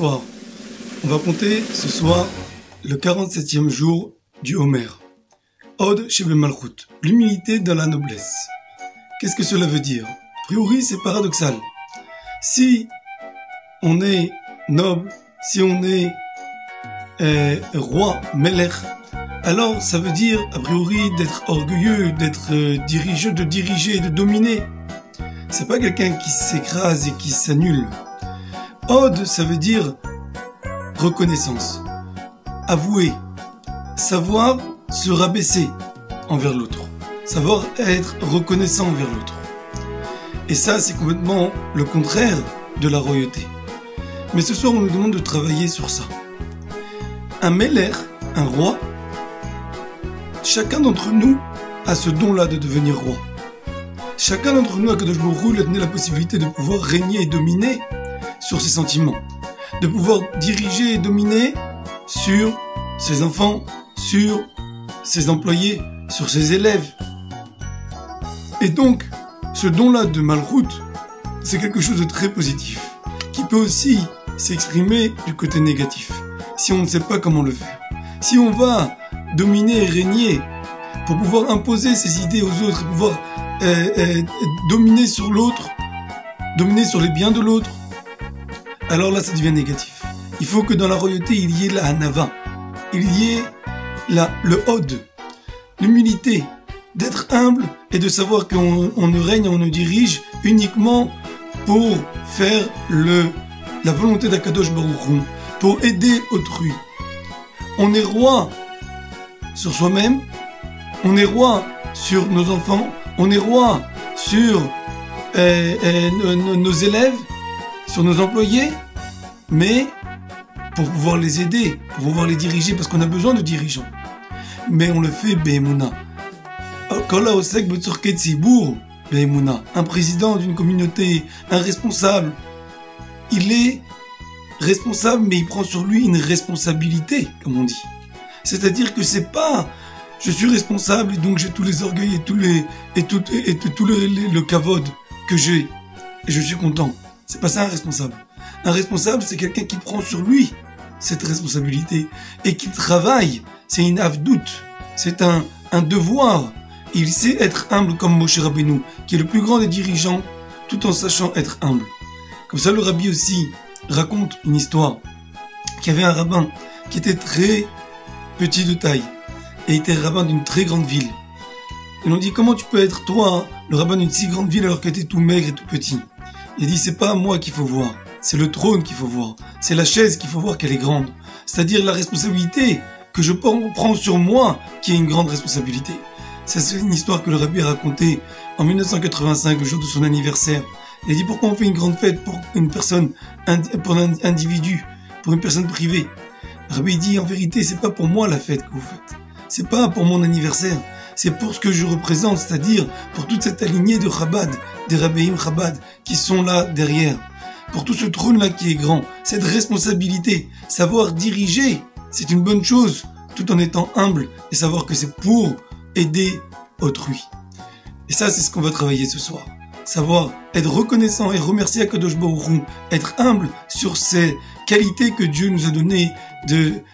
soir. On va compter ce soir le 47e jour du Homer. Od Shebe Malchut, l'humilité dans la noblesse. Qu'est-ce que cela veut dire? A priori, c'est paradoxal. Si on est noble, si on est roi, Melech, alors ça veut dire, a priori, d'être orgueilleux, d'être dirigeux, de diriger, de dominer. C'est pas quelqu'un qui s'écrase et qui s'annule. Od, ça veut dire reconnaissance, avouer, savoir se rabaisser envers l'autre, savoir être reconnaissant envers l'autre. Et ça, c'est complètement le contraire de la royauté. Mais ce soir, on nous demande de travailler sur ça. Un Melech, un roi, chacun d'entre nous a ce don-là de devenir roi. Chacun d'entre nous, Akadosh Baruch Hu, lui a donné la possibilité de pouvoir régner et dominer sur ses sentiments, de pouvoir diriger et dominer sur ses enfants, sur ses employés, sur ses élèves. Et donc, ce don-là de Malchut, c'est quelque chose de très positif, qui peut aussi s'exprimer du côté négatif, si on ne sait pas comment le faire. Si on va dominer et régner pour pouvoir imposer ses idées aux autres, et pouvoir dominer sur l'autre, dominer sur les biens de l'autre, alors là ça devient négatif. Il faut que dans la royauté il y ait la hanava, il y ait le od, l'humilité, d'être humble et de savoir qu'on ne règne, on ne dirige uniquement pour faire la volonté d'Akadosh Baruch Hu, pour aider autrui. On est roi sur soi-même, on est roi sur nos enfants, on est roi sur nos élèves, sur nos employés, mais pour pouvoir les aider, pour pouvoir les diriger, parce qu'on a besoin de dirigeants. Mais on le fait be'emuna. Un président d'une communauté, un responsable, il est responsable, mais il prend sur lui une responsabilité, comme on dit. C'est-à-dire que c'est pas je suis responsable et donc j'ai tous les orgueils et tout le kavod que j'ai et je suis content. C'est pas ça un responsable. Un responsable, c'est quelqu'un qui prend sur lui cette responsabilité et qui travaille. C'est une avdout, c'est un devoir. Il sait être humble comme Moshe Rabbeinu, qui est le plus grand des dirigeants, tout en sachant être humble. Comme ça, le rabbi aussi raconte une histoire qu'il y avait un rabbin qui était très petit de taille et était rabbin d'une très grande ville. Et l'on dit, comment tu peux être toi, le rabbin d'une si grande ville, alors que tu es tout maigre et tout petit? Il dit, c'est pas moi qu'il faut voir, c'est le trône qu'il faut voir, c'est la chaise qu'il faut voir qu'elle est grande. C'est-à-dire la responsabilité que je prends sur moi qui est une grande responsabilité. Ça, c'est une histoire que le rabbi a racontée en 1985, le jour de son anniversaire. Il a dit, pourquoi on fait une grande fête pour une personne, pour un individu, pour une personne privée? Le rabbi dit, en vérité, c'est pas pour moi la fête que vous faites. C'est pas pour mon anniversaire. C'est pour ce que je représente, c'est-à-dire pour toute cette alignée de Chabad, des Rabbeim Chabad, qui sont là derrière. Pour tout ce trône-là qui est grand. Cette responsabilité, savoir diriger, c'est une bonne chose, tout en étant humble, et savoir que c'est pour aider autrui. Et ça, c'est ce qu'on va travailler ce soir. Savoir être reconnaissant et remercier Akadosh Baruch Hu, être humble sur ces qualités que Dieu nous a données,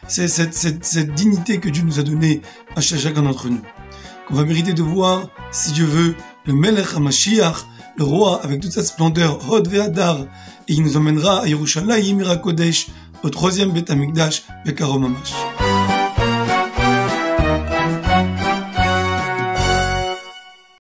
cette dignité que Dieu nous a donnée à chacun d'entre nous. Qu'on va mériter de voir, si Dieu veut, le Melech HaMashiach, le roi avec toute sa splendeur, Hod Ve'adar, et il nous emmènera à Yerushalayim Ira Kodesh, au 3e Beth Amikdash, Bekarom Mamash.